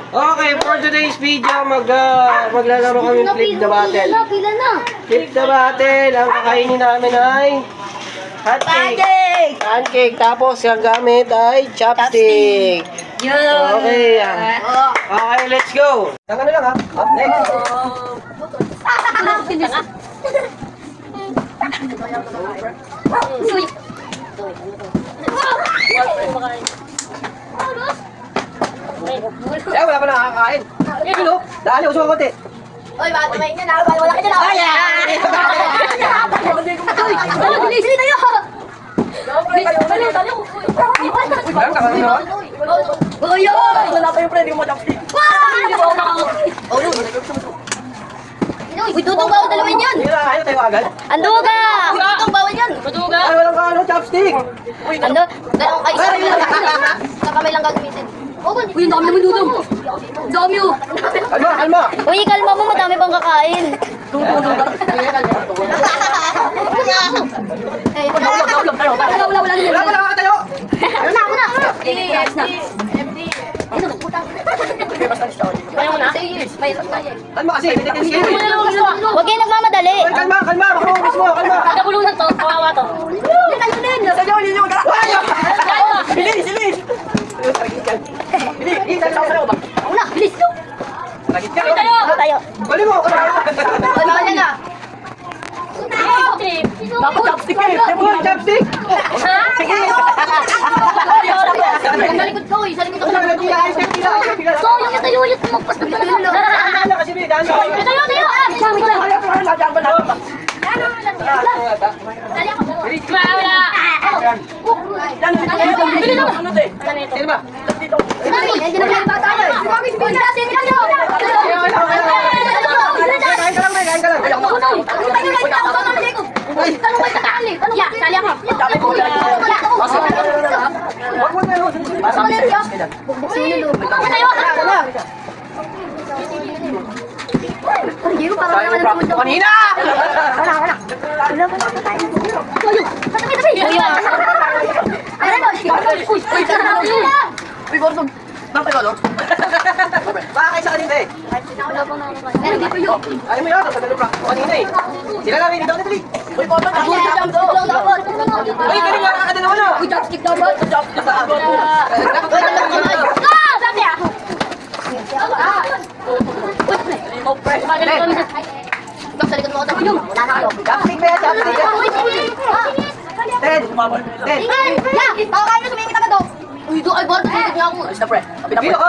Okay, for today's video, maglalaro kami flip the battle. Flip the battle, ang kakainin namin ay pancake. Tapos, ang gamit ay chopstick. Okay, yan. Okay, let's go. Saka na lang ha. Up next. Eh, wala pa nakakain. Hello, dali, usok ako konti. Oy, bata may niya na. Wala ka dyan. Ay, Sili tayo. Uy, dudong bawal dalawin yan. Ayaw tayo agad. Anduga! Dudong bawal yan. Ay, walang kaano, chopstick. Ando, dalawang ay isa sa kamay lang gagamitin. Uy, ang dami naman dudong. Dami oh. Kalma. Uy, kalma mo, madami pang kakain. Wala Wala pa nakakatayo. Kalma kasi. Huwag kayo nagmamadali. Kalma. Makuha mo. Kalma. Nagabulunan to, kawawa to. Bilis. Una, bilis to. Tayo. Bali mo. Bawal na nga. Bakit chopstick eh? Chopstick. Sige. Sa likod ko eh. Sa likod ko. So, yung itayuyot mo. Pas na tayo. Tayo. Samit lang. Dali ako. Wala. Sino ba? Dali. Nandiyan na yung bata tayo. Kain ka lang. Wag mo na yun. Kanina! Baka kayo sa kanina eh. Ayaw mo yun, tagal pa. Kanina eh. Sila lang, dito ka dali. Uy, galing nga nakakada naman ah. Chopstick dapat. Chopstick sa abot. Sabi ah! Sa likod mo ako. Wala na kayo. Chopstick ba yan? Chopstick yan. Ted! Tingnan! Yeah! Kain na sumingit agad oh! Uy, doon ay bata. Tingnan nga ako. Dito ko.